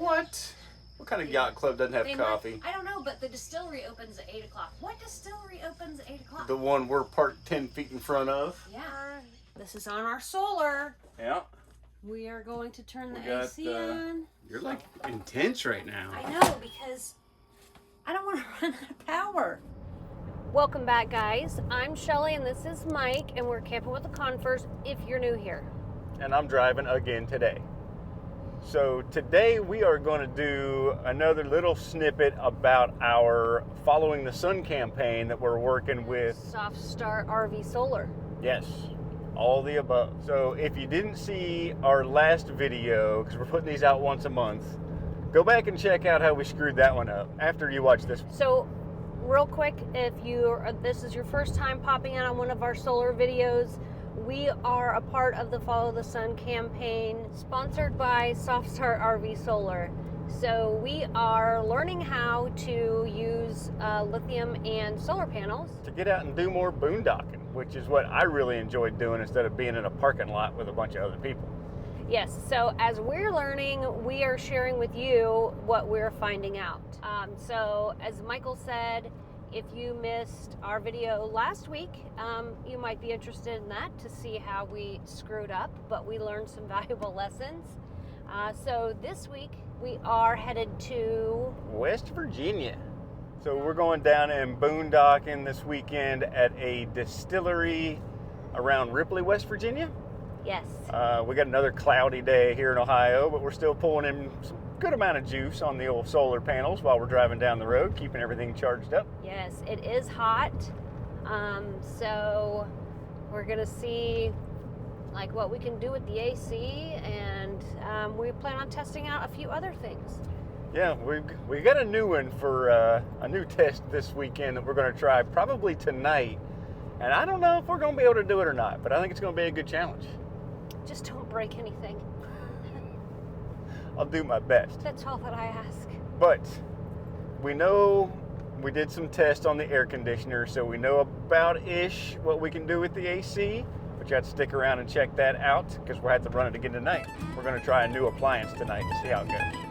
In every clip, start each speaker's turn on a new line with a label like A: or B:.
A: What? What kind of yacht club doesn't have coffee?
B: I don't know, but the distillery opens at 8 o'clock. What distillery opens at 8 o'clock?
A: The one we're parked 10 feet in front of.
B: Yeah. This is on our solar.
A: Yeah.
B: We are going to turn the AC on.
A: You're like intense right now.
B: I know, because I don't want to run out of power. Welcome back, guys. I'm Shelley and this is Mike, and we're camping with the Confers if you're new here.
A: And I'm driving again today. So today we are going to do another little snippet about our Following the Sun campaign that we're working with
B: Soft Start RV Solar.
A: Yes, all the above. So if you didn't see our last video, because we're putting these out once a month, go back and check out how we screwed that one up after you watch this.
B: So real quick, if this is your first time popping in on one of our solar videos, we are a part of the Follow the Sun campaign sponsored by Soft Start RV Solar. So we are learning how to use lithium and solar panels
A: to get out and do more boondocking, which is what I really enjoyed doing instead of being in a parking lot with a bunch of other people.
B: Yes, so as we're learning, we are sharing with you what we're finding out. So as Michael said, if you missed our video last week, you might be interested in that to see how we screwed up, but we learned some valuable lessons. So this week we are headed to
A: West Virginia. So we're going down and boondocking this weekend at a distillery around Ripley, West Virginia.
B: Yes.
A: We got another cloudy day here in Ohio, but we're still pulling in some good amount of juice on the old solar panels while we're driving down the road, keeping everything charged up.
B: Yes, it is hot. So we're gonna see like what we can do with the AC, and we plan on testing out a few other things.
A: Yeah, we got a new one for a new test this weekend that we're going to try probably tonight. And I don't know if we're going to be able to do it or not, but I think it's going to be a good challenge.
B: Just don't break anything.
A: I'll do my best.
B: That's all that I ask.
A: But we know we did some tests on the air conditioner, so we know about-ish what we can do with the AC. But you have to stick around and check that out because we'll have to run it again tonight. We're going to try a new appliance tonight to see how it goes.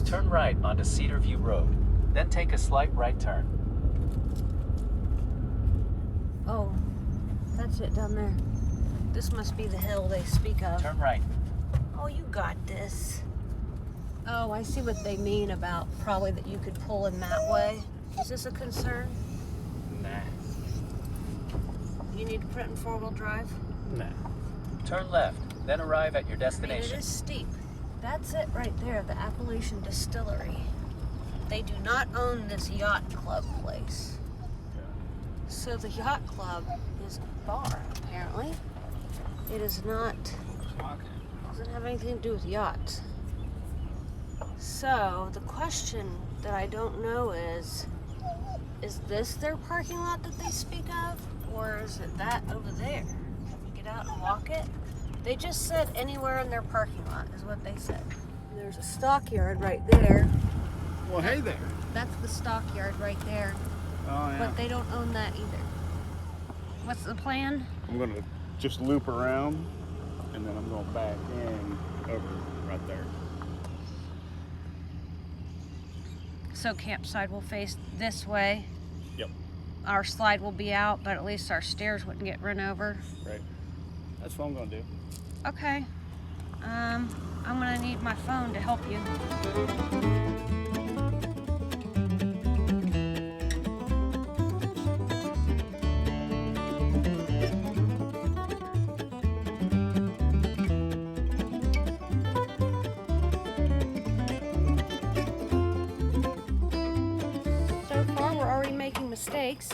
C: Turn right onto Cedar View Road, then take a slight right turn.
B: Oh, that's it down there. This must be the hill they speak of.
C: Turn right.
B: Oh, you got this. Oh, I see what they mean about probably that you could pull in that way. Is this a concern?
A: Nah.
B: You need to put it in four-wheel drive?
A: Nah.
C: Turn left, then arrive at your
B: I mean,
C: destination.
B: it is steep. That's it right there, the Appalachian Distillery. They do not own this yacht club place. So the yacht club is a bar, apparently. It is not, doesn't have anything to do with yachts. So the question that I don't know is this their parking lot that they speak of? Or is it that over there? Can we get out and walk it? They just said anywhere in their parking lot is what they said. There's a stockyard right there.
A: Well, hey there.
B: That's the stockyard right there.
A: Oh, yeah.
B: But they don't own that either. What's the plan?
A: I'm going to just loop around, and then I'm going back in over right there.
B: So campsite will face this way.
A: Yep.
B: Our slide will be out, but at least our stairs wouldn't get run over.
A: Right. That's what I'm going to do.
B: Okay. I'm gonna need my phone to help you. So far, we're already making mistakes.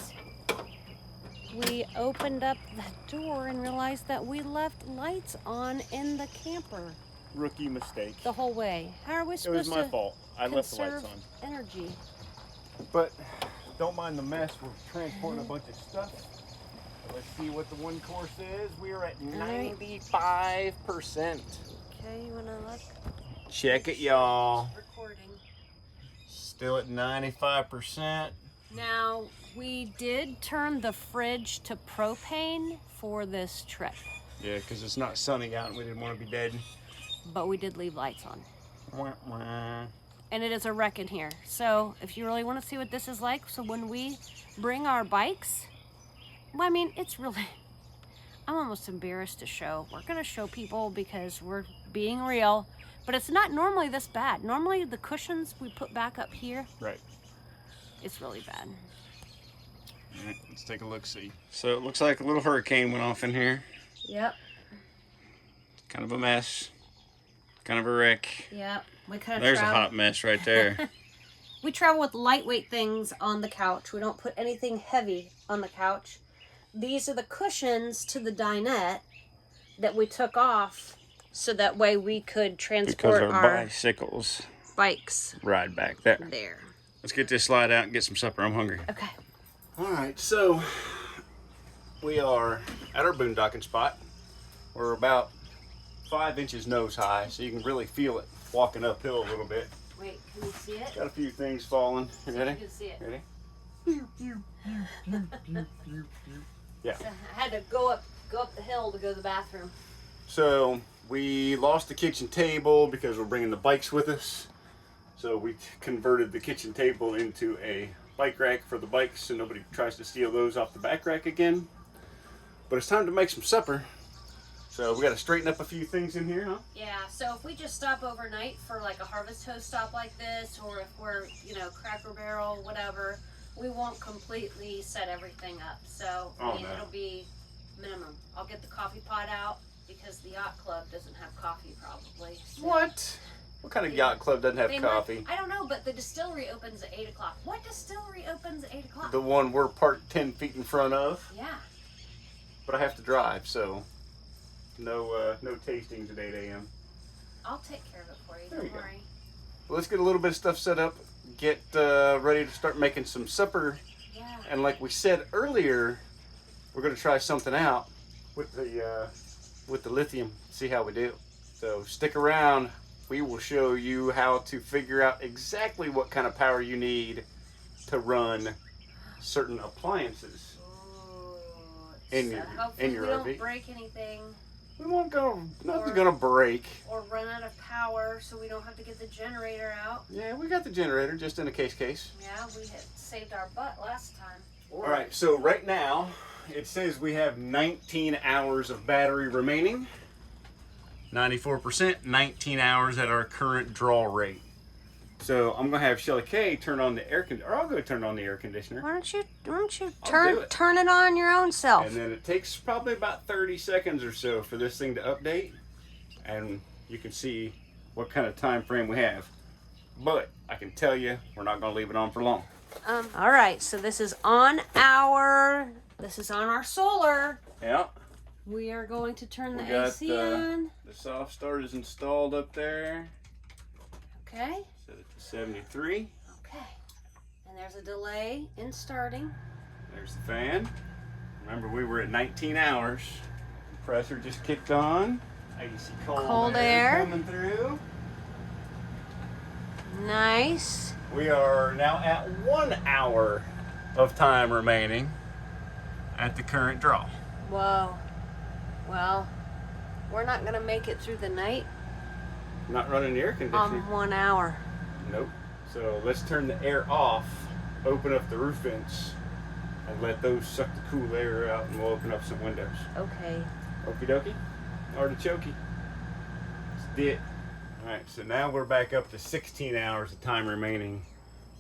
B: We opened up the door and realized that we left lights on in the camper
A: Rookie mistake.
B: the whole way. How are we
A: It
B: supposed
A: was
B: to
A: my fault. I left the lights
B: conserve
A: on.
B: energy?
A: But don't mind the mess. We're transporting a bunch of stuff. Let's see what the one course is. We are at 95%.
B: Okay, you wanna look?
A: Check it, y'all.
B: Recording.
A: Still at 95%.
B: Now, we did turn the fridge to propane for this trip,
A: Yeah, because it's not sunny out and we didn't want to be dead.
B: but we did leave lights on.
A: Wah, wah.
B: And it is a wreck in here. So if you really want to see what this is like, so when we bring our bikes, well, I mean, it's really, I'm almost embarrassed to show. We're going to show people because we're being real, but it's not normally this bad. Normally the cushions we put back up here,
A: Right.
B: it's really bad.
A: All right, let's take a look-see. So it looks like a little hurricane went off in here.
B: Yep.
A: Kind of a mess. Kind of a wreck.
B: Yep. We kind of
A: There's a hot mess right there.
B: We travel with lightweight things on the couch. We don't put anything heavy on the couch. These are the cushions to the dinette that we took off so that way we could transport
A: Because our
B: our
A: bicycles
B: bikes
A: ride back there.
B: there.
A: Let's get this slide out and get some supper. I'm hungry.
B: Okay.
A: All right, so we are at our boondocking spot. We're about 5 inches nose high, so you can really feel it walking uphill a little bit.
B: Wait, can you see it?
A: Got a few things falling. You ready?
B: You can see it.
A: Ready? Yeah.
B: So I had to go up the hill to go to the bathroom.
A: So we lost the kitchen table because we're bringing the bikes with us. So we converted the kitchen table into a bike rack for the bikes so nobody tries to steal those off the back rack again. But it's time to make some supper. So we got to straighten up a few things in here, huh?
B: Yeah, so if we just stop overnight for like a Harvest Toast stop like this, or if we're, Cracker Barrel, whatever, we won't completely set everything up. So,
A: Oh,
B: I mean,
A: no.
B: it'll be minimum. I'll get the coffee pot out because the yacht club doesn't have coffee probably. So.
A: What? What kind of yacht club doesn't have
B: They
A: coffee?
B: I don't know, but the distillery opens at 8 o'clock. What distillery opens at 8 o'clock?
A: The one we're parked 10 feet in front of,
B: Yeah.
A: but I have to drive, so no tastings at 8 a.m.
B: I'll take care of it for you.
A: There
B: Don't
A: you go.
B: worry.
A: Well, let's get a little bit of stuff set up, get ready to start making some supper.
B: Yeah.
A: And like we said earlier, we're going to try something out with the lithium, see how we do. So stick around. We will show you how to figure out exactly what kind of power you need to run certain appliances.
B: Ooh,
A: In
B: so
A: your-
B: hopefully
A: in your
B: we don't
A: RV.
B: break anything
A: We won't go, nothing's
B: Or-
A: going to break.
B: or run out of power, so we don't have to get the generator out.
A: Yeah, we got the generator just in a case.
B: Yeah, we had saved our butt last time.
A: All right, so right now it says we have 19 hours of battery remaining. 94%, 19 hours at our current draw rate. So I'm gonna have Shelley K turn on the air conditioner, or I'll go turn on the air conditioner.
B: Why don't you
A: I'll do it.
B: turn it on your own self?
A: And then it takes probably about 30 seconds or so for this thing to update, and you can see what kind of time frame we have. But I can tell you, we're not gonna leave it on for long.
B: All right, so this is on our solar.
A: Yeah.
B: We are going to turn the
A: We got
B: AC on.
A: the soft start is installed up there.
B: Okay.
A: Set it to 73.
B: Okay. And there's a delay in starting.
A: There's the fan. Remember, we were at 19 hours. Compressor just kicked on. AC cold
B: air.
A: coming through.
B: Nice.
A: We are now at 1 hour of time remaining at the current draw.
B: Whoa. Well, we're not going to make it through the night
A: Not running the air conditioner.
B: 1 hour.
A: Nope. So let's turn the air off, open up the roof vents, and let those suck the cool air out, and we'll open up some windows.
B: Okay.
A: Okie dokie. Artichokey. Let's do it. Alright, so now we're back up to 16 hours of time remaining.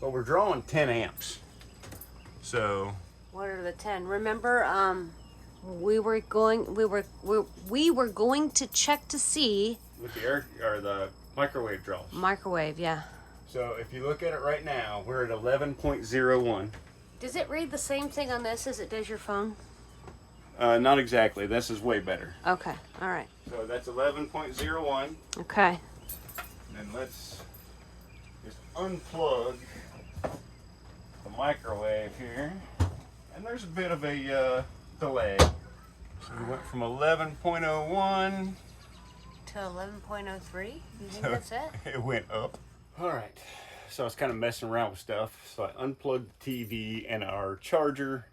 A: But we're drawing 10 amps. So
B: What are the 10? Remember, we were going to check to see
A: with the air or the microwave draws.
B: microwave, yeah.
A: So if you look at it right now, we're at 11.01.
B: Does it read the same thing on this as it does your phone?
A: Not exactly. This is way better.
B: Okay, all right.
A: So that's 11.01.
B: Okay.
A: And let's just unplug the microwave here. And there's a bit of a delay. So we went from 11.01
B: To 11.03? You think that's it?
A: It went up. All right. So I was kind of messing around with stuff. So I unplugged the TV and our charger.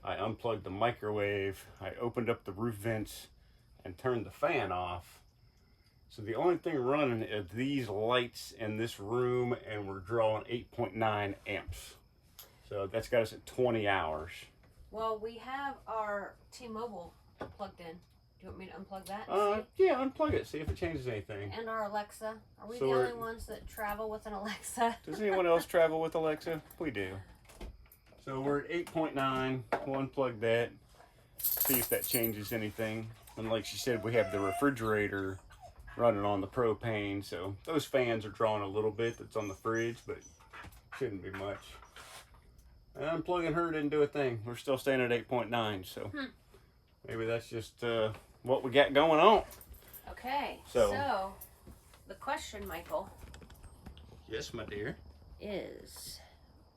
A: I unplugged the microwave. I opened up the roof vents and turned the fan off. So the only thing running is these lights in this room, and we're drawing 8.9 amps. So that's got us at 20 hours.
B: Well, we have our T-Mobile plugged in. Do you want me to unplug that?
A: Yeah, unplug it. See if it changes anything.
B: And our Alexa. Are we
A: So
B: the only ones that travel with an Alexa?
A: Does anyone else travel with Alexa? We do. So we're at 8.9. We'll unplug that. See if that changes anything. And like she said, we have the refrigerator running on the propane. So those fans are drawing a little bit that's on the fridge, but shouldn't be much. And unplugging her didn't do a thing. We're still staying at 8.9. So maybe that's just what we got going on.
B: Okay.
A: So
B: the question, Michael,
A: yes, my dear,
B: is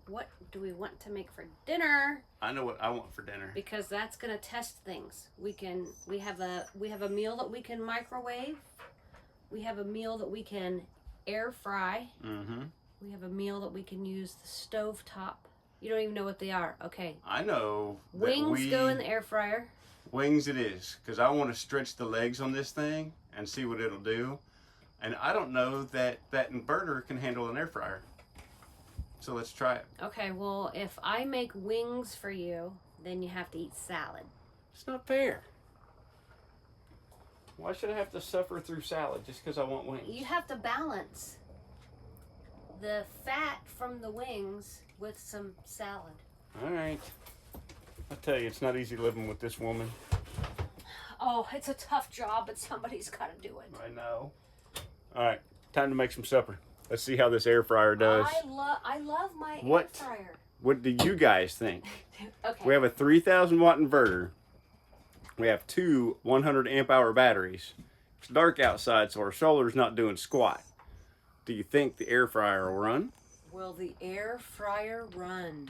B: what do we want to make for dinner?
A: I know what I want for dinner.
B: Because that's gonna test things. We have a meal that we can microwave. We have a meal that we can air fry.
A: Mm-hmm.
B: We have a meal that we can use the stove top. You don't even know what they are. Okay.
A: I know.
B: Wings go in the air fryer.
A: Wings it is, because I want to stretch the legs on this thing and see what it'll do. And I don't know that that inverter can handle an air fryer. So let's try it.
B: Okay, well, if I make wings for you, then you have to eat salad.
A: It's not fair. Why should I have to suffer through salad just because I want wings?
B: You have to balance the fat from the wings with some salad.
A: All right. I tell you, it's not easy living with this woman.
B: Oh, it's a tough job, but somebody's got to do it.
A: I know. All right, time to make some supper. Let's see how this air fryer does.
B: I love my
A: What?
B: air fryer.
A: What do you guys think?
B: Okay.
A: We have a 3,000 watt inverter. We have two 100 amp hour batteries. It's dark outside, so our solar's not doing squat. Do you think the air fryer will run?
B: Will the air fryer run?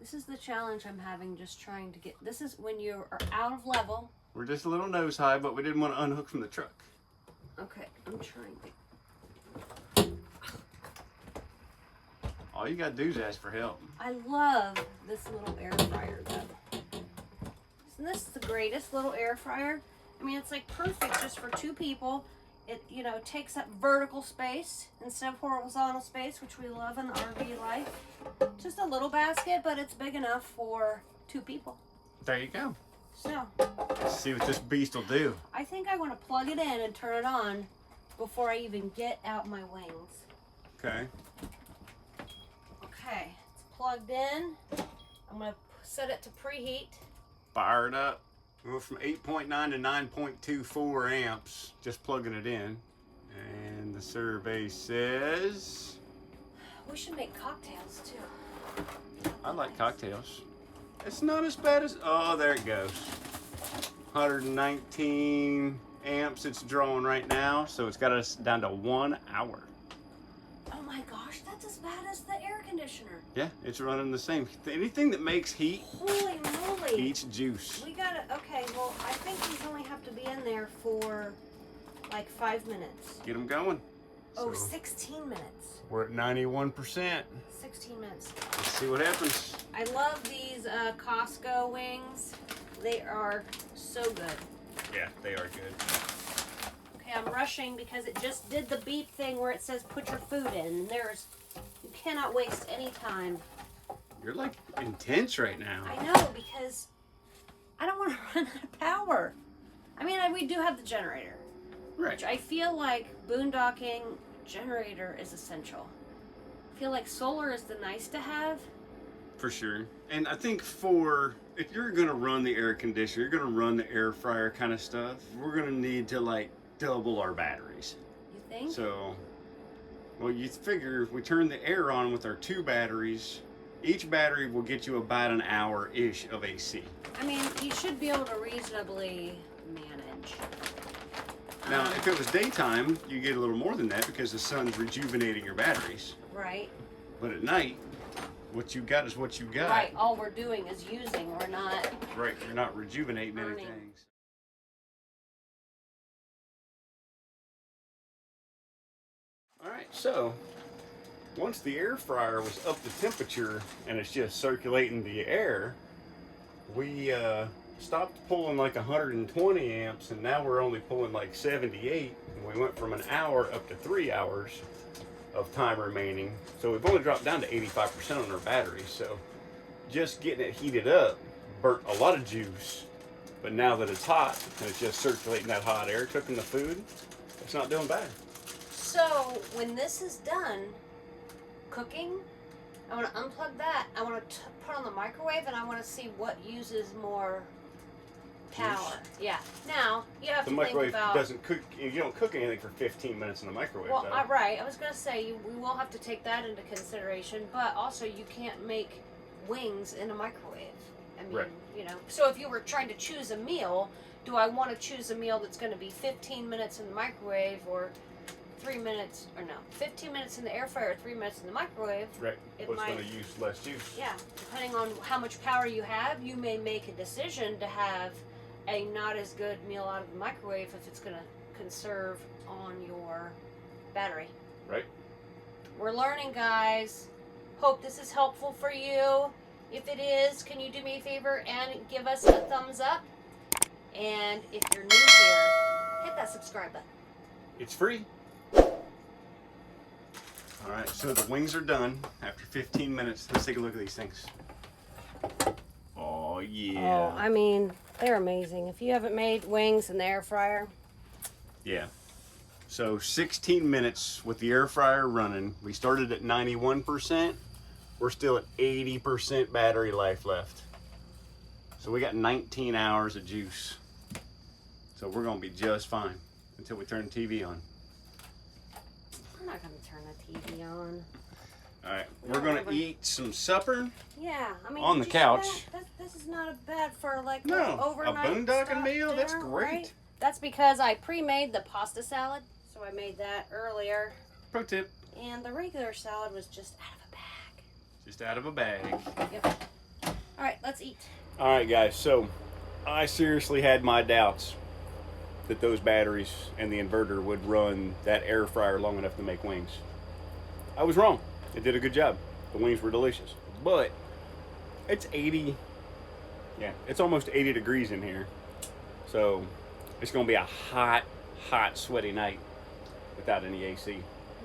B: This is the challenge I'm having, just trying to get... This is when you are out of level.
A: We're just a little nose high, but we didn't want to unhook from the truck.
B: Okay, I'm trying to...
A: All you gotta do is ask for help.
B: I love this little air fryer, though. Isn't this the greatest little air fryer? I mean, it's like perfect just for two people. It, takes up vertical space instead of horizontal space, which we love in the RV life. Just a little basket, but it's big enough for two people.
A: There you go.
B: So,
A: Let's see what this beast will do.
B: I think I want to plug it in and turn it on before I even get out my wings.
A: Okay.
B: Okay, it's plugged in. I'm going to set it to preheat.
A: Fire it up. We went from 8.9 to 9.24 amps, just plugging it in. And the survey says...
B: We should make cocktails, too.
A: I like cocktails. It's not as bad as... Oh, there it goes. 119 amps it's drawing right now, so it's got us down to 1 hour.
B: Oh my gosh, that's as bad as the air conditioner.
A: Yeah, it's running the same. Anything that makes heat
B: Holy moly.
A: eats juice.
B: We gotta, okay, well, I think these only have to be in there for like 5 minutes.
A: Get them going.
B: Oh,
A: So
B: 16 minutes.
A: we're at 91%.
B: 16 minutes.
A: Let's see what happens.
B: I love these Costco wings. They are so good.
A: Yeah, they are good.
B: Okay, I'm rushing because it just did the beep thing where it says put your food in. You cannot waste any time.
A: You're like intense right now.
B: I know, because I don't want to run out of power. I mean, we do have the generator.
A: Right.
B: Which I feel like boondocking generator is essential. I feel like solar is the nice to have.
A: For sure. And I think if you're going to run the air conditioner, you're going to run the air fryer kind of stuff, we're going to need to like double our batteries.
B: You think?
A: So, well, you figure if we turn the air on with our two batteries, Each battery will get you about an hour-ish of AC.
B: I mean, you should be able to reasonably manage.
A: Now, if it was daytime, you get a little more than that because the sun's rejuvenating your batteries.
B: Right.
A: But at night, what you got is what you got.
B: Right. All we're doing is using. We're not.
A: Right. You're not rejuvenating
B: Burning.
A: anything. All right. So once the air fryer was up to temperature and it's just circulating the air, we stopped pulling like 120 amps, and now we're only pulling like 78. And we went from an hour up to 3 hours of time remaining. So we've only dropped down to 85% on our battery. So just getting it heated up burnt a lot of juice. But now that it's hot and it's just circulating that hot air, cooking the food, it's not doing bad.
B: So when this is done cooking, I want to unplug that. I want to put on the microwave, and I want to see what uses more power.
A: Juice?
B: Yeah. Now you have
A: The
B: to
A: microwave
B: think about.
A: doesn't cook. You don't cook anything for 15 minutes in the microwave.
B: Well,
A: though.
B: right. I was gonna say we will have to take that into consideration, but also you can't make wings in a microwave. I mean,
A: Right.
B: you know. So if you were trying to choose a meal, do I want to choose a meal that's going to be 15 minutes in the microwave, or 3 minutes, or no, 15 minutes in the air fryer, or 3 minutes in the microwave?
A: Right.
B: It
A: But it's
B: might-
A: going to use less juice.
B: Yeah, depending on how much power you have, you may make a decision to have a not as good meal out of the microwave if it's going to conserve on your battery.
A: Right.
B: We're learning, guys. Hope this is helpful for you. If it is, can you do me a favor and give us a thumbs up? And if you're new here, hit that subscribe button.
A: It's free. All right, so the wings are done after 15 minutes. Let's take a look at these things. Oh, yeah.
B: Oh, I mean, they're amazing. If you haven't made wings in the air fryer.
A: Yeah. So 16 minutes with the air fryer running. We started at 91%. We're still at 80% battery life left. So we got 19 hours of juice. So we're gonna be just fine until we turn the TV on.
B: I'm not going to turn the TV on.
A: All right, we're gonna eat some supper.
B: Yeah, I mean,
A: On the
B: did you see
A: couch.
B: that? This is not a bad for like
A: No,
B: a overnight
A: a boondocking
B: stop
A: meal? That's
B: dinner,
A: great.
B: right? That's because I pre-made the pasta salad, so I made that earlier,
A: Pro tip,
B: and the regular salad was just out of a bag.
A: just out of a bag.
B: Yep. All right, let's eat.
A: All right, guys, so I seriously had my doubts that those batteries and the inverter would run that air fryer long enough to make wings. I was wrong. It did a good job. The wings were delicious. But it's 80, yeah, it's almost 80 degrees in here. So it's going to be a hot, sweaty night without any AC.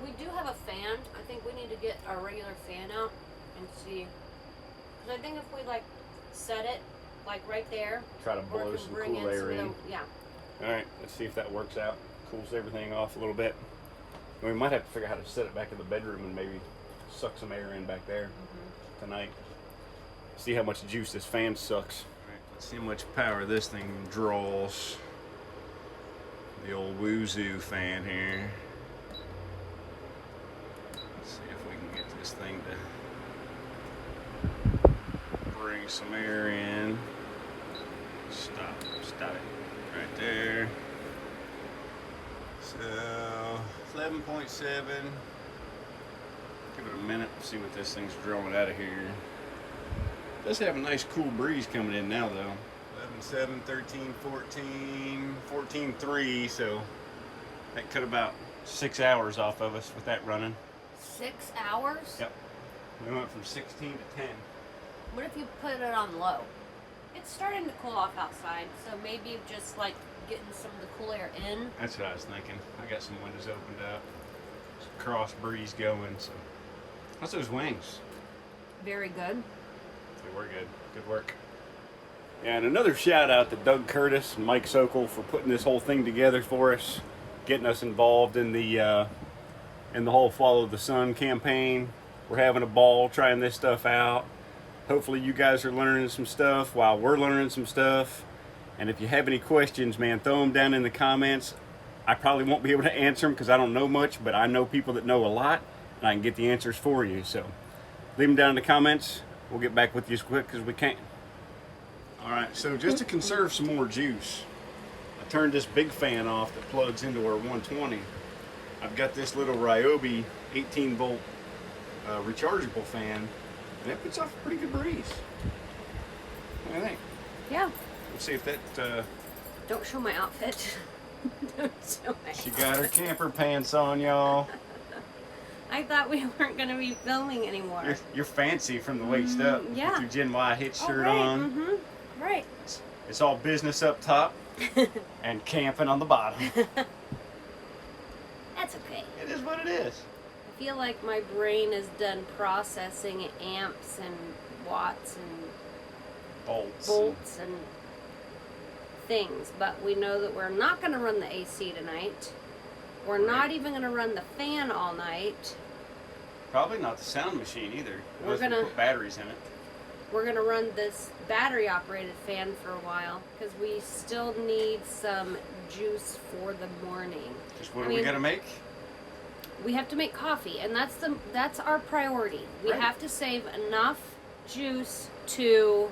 B: We do have a fan. I think we need to get our regular fan out and see. Because I think if we like set it like right there,
A: Try to
B: or
A: blow
B: if we
A: some
B: bring
A: cool
B: in
A: air
B: some
A: in.
B: of the, yeah.
A: All right, let's see if that works out. Cools everything off a little bit. We might have to figure out how to set it back in the bedroom and maybe suck some air in back there tonight. See how much juice this fan sucks. All right, let's see how much power this thing draws. The old Woozoo fan here. Let's see if we can get this thing to bring some air in. Stop it. Right there. So 11.7. Give it a minute, see what this thing's drawing out of here. Does have a nice cool breeze coming in now though. 11.7, 13, 14, 14.3, so that cut about 6 hours off of us with that running.
B: 6 hours?
A: Yep. We went from 16 to 10.
B: What if you put it on low? It's starting to cool off outside, so maybe just like getting some of the cool air in.
A: That's what I was thinking. I got some windows opened up. Some cross breeze going, so. How's those wings?
B: Very good.
A: They were good. Good work. And another shout out to Doug Curtis and Mike Sokol for putting this whole thing together for us, getting us involved in the whole Follow the Sun campaign. We're having a ball trying this stuff out. Hopefully you guys are learning some stuff while we're learning some stuff. And if you have any questions, man, throw them down in the comments. I probably won't be able to answer them because I don't know much, but I know people that know a lot, and I can get the answers for you. So leave them down in the comments. we'll get back with you as quick as we can. All right, so just to conserve some more juice, I turned this big fan off that plugs into our 120. I've got this little Ryobi 18 volt rechargeable fan, and it puts off a pretty good breeze. What do you think?
B: Yeah.
A: Let's see if that...
B: Don't show my outfit. Don't show my
A: She got her camper pants on, y'all.
B: I thought we weren't going to be filming anymore.
A: You're fancy from the waist up.
B: Yeah.
A: With your Gen Y hitch shirt
B: right.
A: on.
B: Right.
A: It's all business up top and camping on the bottom.
B: That's okay.
A: It is what it is.
B: I feel like my brain is done processing amps and watts and bolts and things, but we know that we're not going to run the AC tonight. We're not even going to run the fan all night.
A: Probably not the sound machine either.
B: We're
A: going to put batteries in it.
B: We're going to run this battery operated fan for a while because we still need some juice for the morning.
A: Just what are we going to make?
B: We have to make coffee, and that's our priority. We have to save enough juice to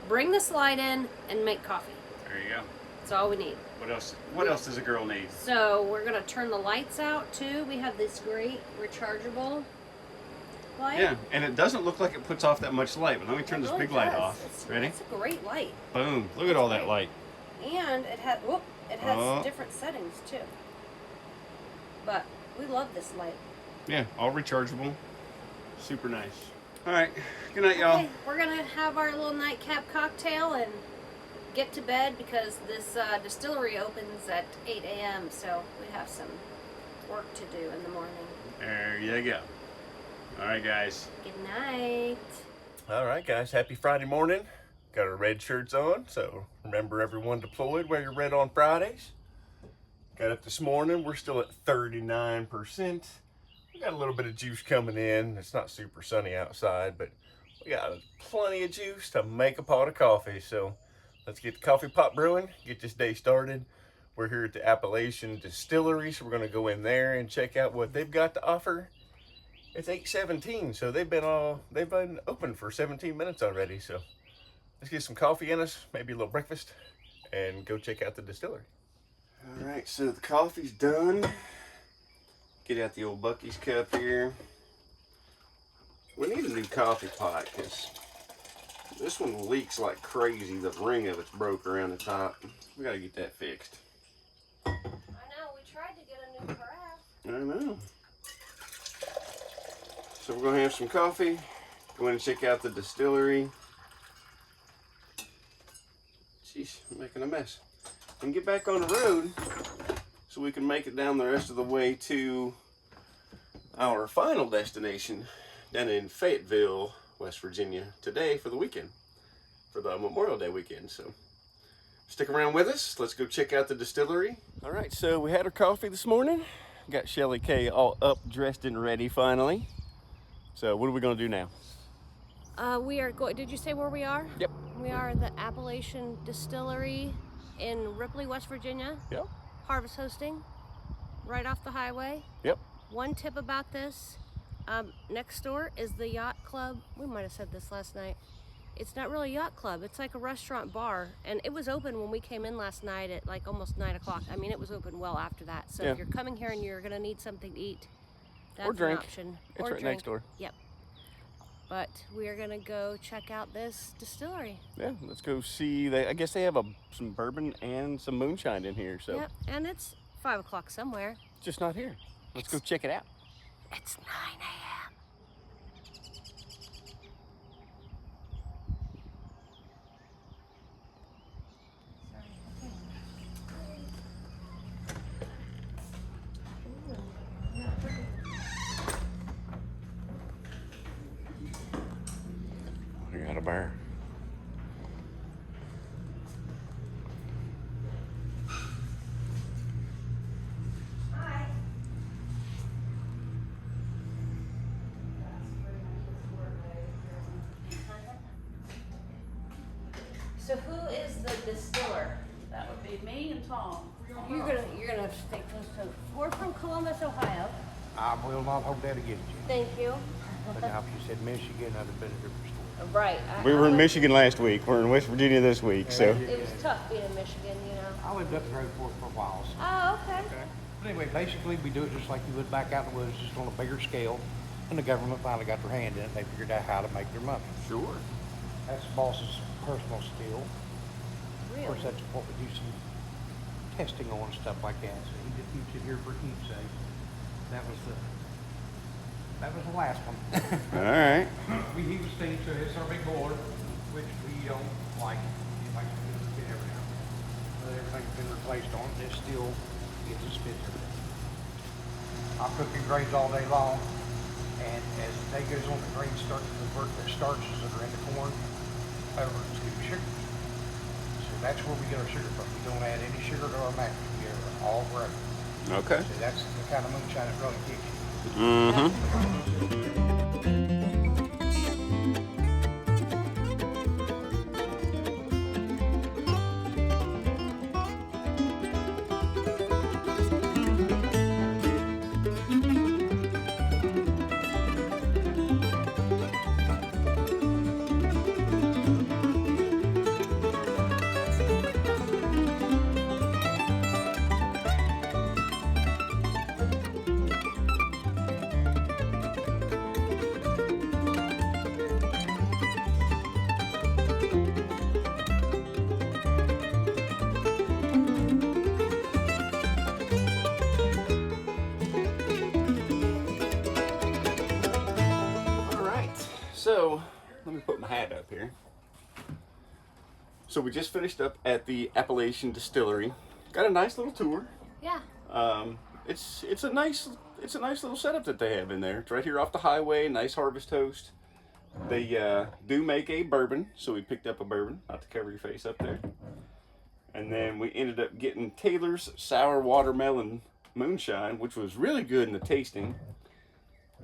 B: bring the slide in and make coffee.
A: There you go.
B: That's all we need.
A: What else? What else does a girl need?
B: So we're gonna turn the lights out too. We have this great rechargeable light.
A: Yeah, and it doesn't look like it puts off that much light. But let me turn this big light off. Ready?
B: It's a great light.
A: Boom! Look at all that light.
B: And it has different settings too. But we love this light.
A: Yeah, all rechargeable. Super nice. All right. Good night, y'all.
B: Okay, we're gonna have our little nightcap cocktail and get to bed because this distillery opens at 8 a.m. So we have some work to do in the morning.
A: There you go. All right, guys.
B: Good night.
A: All right, guys. Happy Friday morning. Got our red shirts on, so remember everyone deployed, wear your red on Fridays. Got up this morning. We're still at 39%. We got a little bit of juice coming in. It's not super sunny outside, but we got plenty of juice to make a pot of coffee. So let's get the coffee pot brewing, get this day started. We're here at the Appalachian Distillery, so we're going to go in there and check out what they've got to offer. It's 8:17, so they've been open for 17 minutes already. So let's get some coffee in us, maybe a little breakfast, and go check out the distillery. All right, so the coffee's done. Get out the old Bucky's cup here. We need a new coffee pot because this one leaks like crazy. The ring of it's broke around the top. We gotta get that fixed.
B: I know, we tried to get a new carafe.
A: I know. So we're gonna have some coffee. Go in and check out the distillery. Jeez, I'm making a mess. And get back on the road so we can make it down the rest of the way to our final destination down in Fayetteville, West Virginia today for the weekend, for the Memorial Day weekend. So stick around with us. Let's go check out the distillery. All right, so we had our coffee this morning. Got Shelley K all up, dressed and ready finally. So what are we gonna do now?
B: We are going, did you say where we are?
A: Yep.
B: We are at the Appalachian Distillery in Ripley, West Virginia.
A: Yep.
B: Harvest hosting, right off the highway.
A: Yep.
B: One tip about this, next door is the yacht club. We might have said this last night. It's not really a yacht club, it's like a restaurant bar. And it was open when we came in last night at like almost 9 o'clock. I mean, it was open well after that. So if you're coming here and you're gonna need something to eat, that's
A: or drink.
B: an option.
A: It's
B: or
A: right
B: drink.
A: next door.
B: Yep. But we are gonna go check out this distillery.
A: Yeah, let's go see. I guess they have some bourbon and some moonshine in here. So
B: Yep, and it's 5 o'clock somewhere.
A: just not here. Let's go check it out.
B: It's 9 a.m.
A: We got a bar.
B: So who is the distiller?
D: That would be me and Tom.
B: You're gonna have to stay close to. We're from Columbus, Ohio.
E: I will not hold that against you.
B: Thank you.
E: But now if you said Michigan, I'd have been a different story.
B: Right.
A: We were in Michigan last week. We're in West Virginia this week, so.
B: It was tough being in Michigan, you know.
E: I lived up in Roadport for a while. So.
B: Oh, okay.
E: But anyway, basically we do it just like you would back out in the woods, just on a bigger scale. And the government finally got their hand in it. They figured out how to make their money.
A: Sure.
E: That's the boss's personal skill.
B: Really?
E: Of course, that's what we do some testing on and stuff like that. So he just keeps it here for keepsake. That was the last one.
A: All right.
E: We heat the steam, so it's our big boiler, which we don't like. It likes to get every now. But everything's been replaced on it. It still gets its spit every day. I'm cooking grains all day long, and as the day goes on, the grains start to convert the starches that are in the corn over to sugars. So that's where we get our sugar from. We don't add any sugar to our mash. We get it all grain.
A: Okay.
E: So that's the kind of moonshine that really kicks you.
A: Mm-hmm. So, let me put my hat up here. So we just finished up at the Appalachian Distillery. Got a nice little tour.
B: Yeah.
A: It's a nice little setup that they have in there. It's right here off the highway. Nice harvest toast. They do make a bourbon, so we picked up a bourbon, not to cover your face up there. And then we ended up getting Taylor's Sour Watermelon Moonshine, which was really good in the tasting.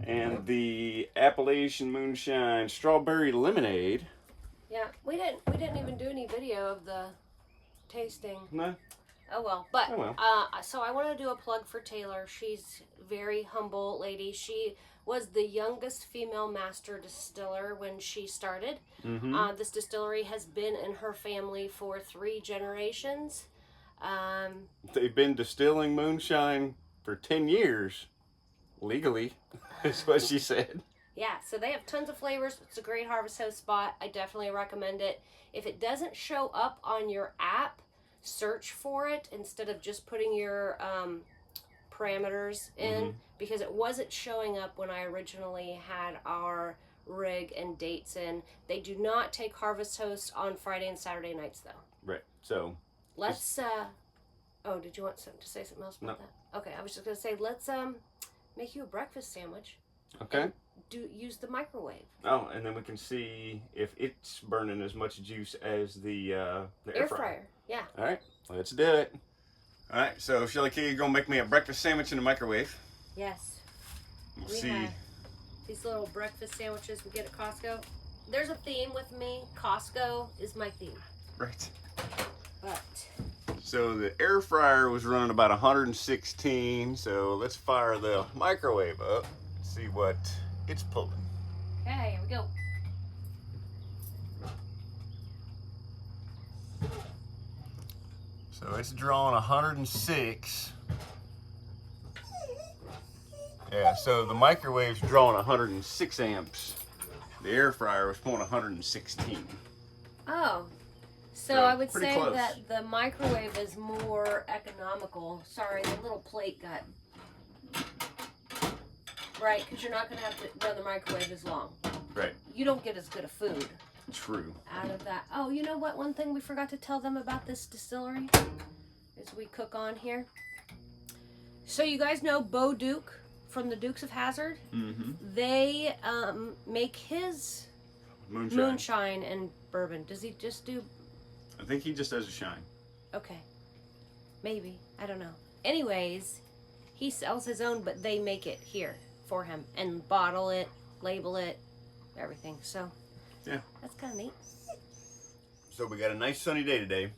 A: And the Appalachian Moonshine Strawberry Lemonade.
B: Yeah, we didn't even do any video of the tasting.
A: No.
B: Oh well, but
A: Oh, well.
B: So I want to do a plug for Taylor. She's a very humble lady. She was the youngest female master distiller when she started.
A: Mm-hmm.
B: This distillery has been in her family for 3 generations.
A: They've been distilling moonshine for 10 years, legally, is what she said.
B: Yeah, so they have tons of flavors. It's a great harvest host spot. I definitely recommend it. If it doesn't show up on your app, search for it instead of just putting your parameters in, because it wasn't showing up when I originally had our rig and dates in. They do not take harvest host on Friday and Saturday nights though.
A: Right. So
B: let's oh, did you want to say something else about that? Okay, I was just gonna say let's make you a breakfast sandwich.
A: okay.
B: Use the microwave.
A: Oh, and then we can see if it's burning as much juice as the air fryer.
B: Yeah.
A: All right, let's do it. All right, so Shelley Key, you're gonna make me a breakfast sandwich in the microwave.
B: Yes.
A: We'll
B: We
A: see.
B: have these little breakfast sandwiches we get at Costco. There's a theme with me. Costco is my theme.
A: Right.
B: But
A: So the air fryer was running about 116. So let's fire the microwave up. See what it's pulling.
B: okay, here we go.
A: So it's drawing 106. Yeah, so the microwave's drawing 106 amps. The air fryer was pulling 116.
B: Oh. So
A: So,
B: I would
A: pretty
B: say
A: close.
B: that the microwave is more economical. Sorry, the little plate got... Right, because you're not going to have to run the microwave as long.
A: Right.
B: You don't get as good a food
A: True.
B: out of that. Oh, you know what? One thing we forgot to tell them about this distillery is we cook on here. So you guys know Bo Duke from the Dukes of Hazzard?
A: Mm-hmm.
B: They make his moonshine and bourbon. Does he just do...
A: I think he just does a shine.
B: Okay. Maybe. I don't know. Anyways, he sells his own, but they make it here for him and bottle it, label it, everything. So,
A: Yeah.
B: that's kind of neat.
A: So we got a nice sunny day today.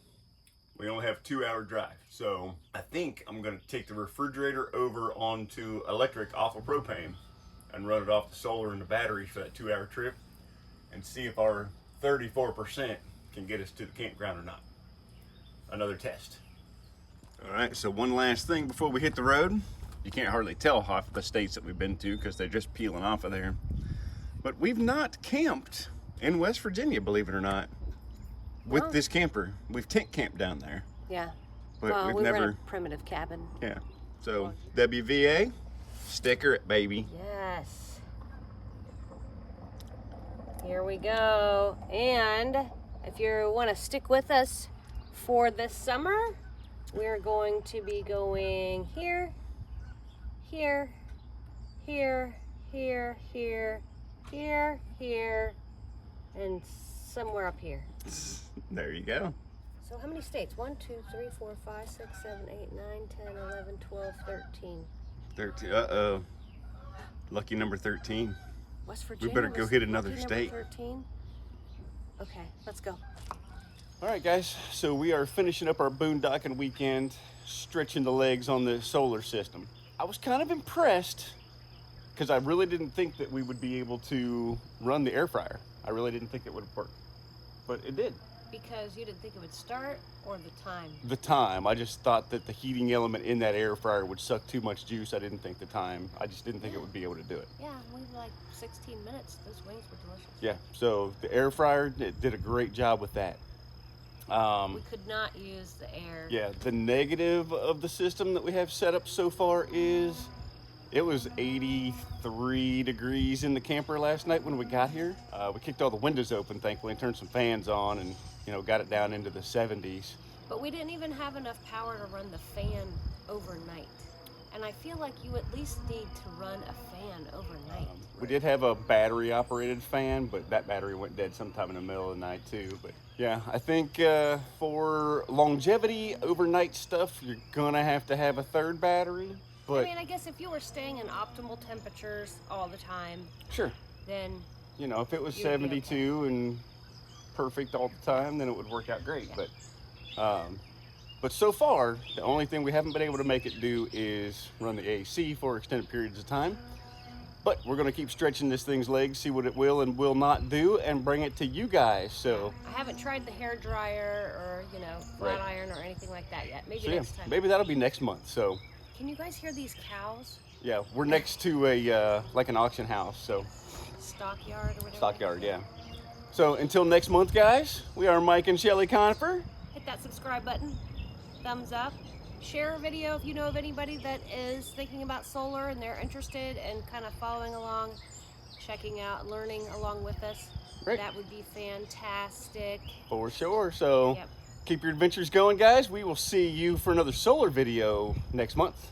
A: We only have a 2-hour drive. So I think I'm going to take the refrigerator over onto electric off of propane. and run it off the solar and the batteries for that 2-hour trip and see if our 34% can get us to the campground or not. Another test. All right, so one last thing before we hit the road. You can't hardly tell half of the states that we've been to because they're just peeling off of there. But we've not camped in West Virginia, believe it or not, with this camper. We've tent camped down there.
B: Yeah.
A: But
B: Well,
A: we've
B: we
A: never.
B: were in a primitive cabin.
A: Yeah. So WVA, sticker it, baby.
B: Yes. Here we go. And if you want to stick with us for this summer, we're going to be going here, here, here, here, here, here, here, and somewhere up here.
A: There you go.
B: So how many states? 1, 2, 3, 4, 5, 6, 7, 8, 9, 10, 11, 12, 13.
A: 13. Uh-oh. Lucky number 13.
B: West Virginia.
A: We better go
B: was
A: hit another
B: lucky
A: state.
B: number 13. Okay, let's go.
A: All right, guys. So we are finishing up our boondocking weekend, stretching the legs on the solar system. I was kind of impressed because I really didn't think that we would be able to run the air fryer. I really didn't think it would work, but it did.
B: Because you didn't think it would start, or the time?
A: The time. I just thought that the heating element in that air fryer would suck too much juice. I didn't think the time. I just didn't think it would be able to do it.
B: Yeah, we were like 16 minutes. Those wings were delicious.
A: Yeah, so the air fryer did a great job with that.
B: We could not use the air.
A: Yeah, the negative of the system that we have set up so far is it was 83 degrees in the camper last night when we got here. We kicked all the windows open, thankfully, and turned some fans on and, got it down into the 70s.
B: But we didn't even have enough power to run the fan overnight. And I feel like you at least need to run a fan overnight.
A: We did have a battery operated fan, but that battery went dead sometime in the middle of the night too. But yeah, I think for longevity overnight stuff, you're gonna have to have a third battery. But
B: I mean, I guess if you were staying in optimal temperatures all the time,
A: sure,
B: then
A: if it was
B: you'd be
A: 72 and perfect all the time, then it would work out great.
B: Yeah.
A: But so far, the only thing we haven't been able to make it do is run the AC for extended periods of time. But we're going to keep stretching this thing's legs, see what it will and will not do, and bring it to you guys. So
B: I haven't tried the hair dryer or, flat iron or anything like that yet. Maybe next time.
A: Maybe that'll be next month. So
B: Can you guys hear these cows?
A: yeah, we're next to a like an auction house. So
B: Stockyard or whatever.
A: stockyard, yeah. So until next month, guys, we are Mike and Shelley Confer.
B: Hit that subscribe button. Thumbs up. Share a video if you know of anybody that is thinking about solar and they're interested and kind of following along, checking out, learning along with us.
A: Great.
B: That would be fantastic.
A: For sure. So
B: Yep.
A: keep your adventures going, guys. We will see you for another solar video next month.